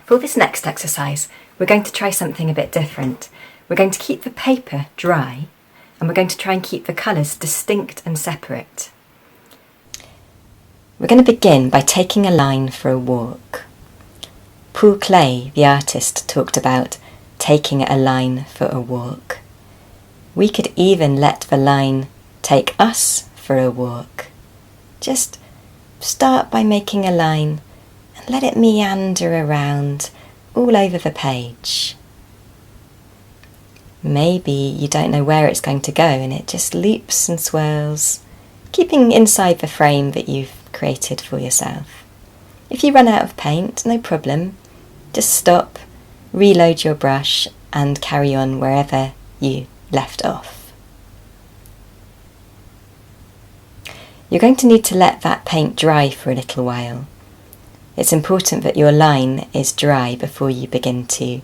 For this next exercise, we're going to try something a bit different. We're going to keep the paper dry and we're going to try and keep the colours distinct and separate. We're going to begin by taking a line for a walk. Paul Klee, the artist, talked about taking a line for a walk. We could even let the line take us for a walk. Just start by making a line and let it meander around all over the page. Maybe you don't know where it's going to go and it just loops and swirls, keeping inside the frame that you've created for yourself. If you run out of paint, no problem. Just stop, reload your brush and carry on wherever you left off. You're going to need to let that paint dry for a little while. It's important that your line is dry before you begin to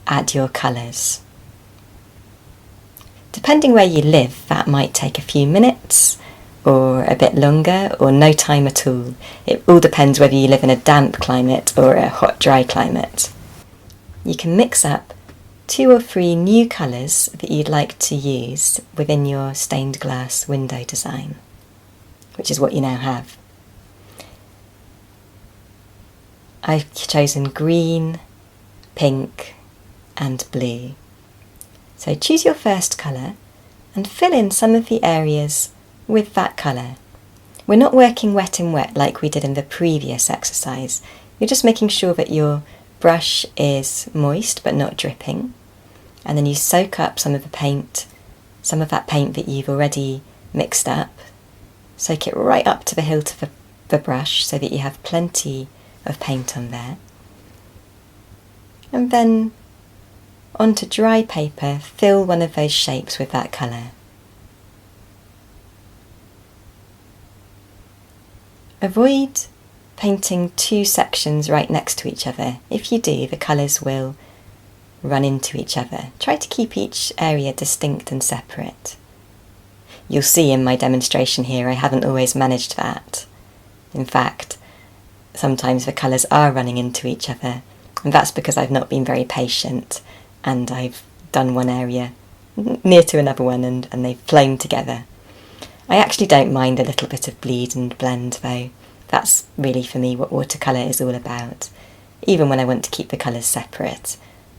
add your colours. Depending where you live, that might take a few minutes or a bit longer or no time at all. It all depends whether you live in a damp climate or a hot, dry climate. You can mix up 2 or 3 new colours that you'd like to use within your stained glass window design, which is what you now have. I've chosen green, pink and blue. So choose your first colour and fill in some of the areas with that colour. We're not working wet in wet like we did in the previous exercise. You're just making sure that your brush is moist but not dripping. And then you soak up some of the paint, some of that paint that you've already mixed up. Soak it right up to the hilt of the brush so that you have plenty of paint on there. And then onto dry paper, fill one of those shapes with that colour. Avoid painting 2 sections right next to each other. If you do, the colours will run into each other. Try to keep each area distinct and separate. You'll see in my demonstration here I haven't always managed that. In fact, sometimes the colours are running into each other, and that's because I've not been very patient and I've done one area near to another one and they've flown together. I actually don't mind a little bit of bleed and blend though. That's really for me what watercolour is all about. Even when I want to keep the colours separate,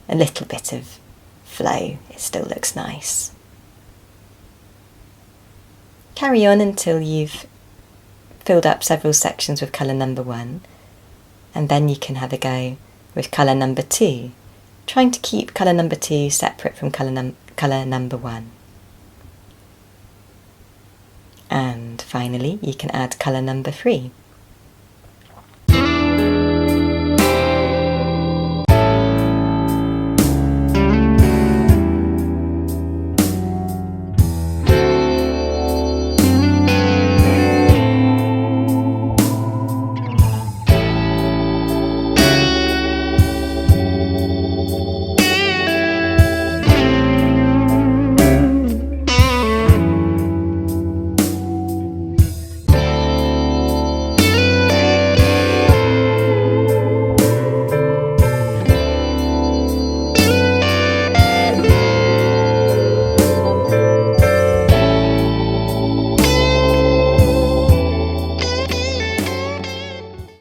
a little bit of flow, it still looks nice. Carry on until you've filled up several sections with colour number 1, and then you can have a go with colour number 2, trying to keep colour number 2 separate from colour number 1. And finally you can add colour number 3.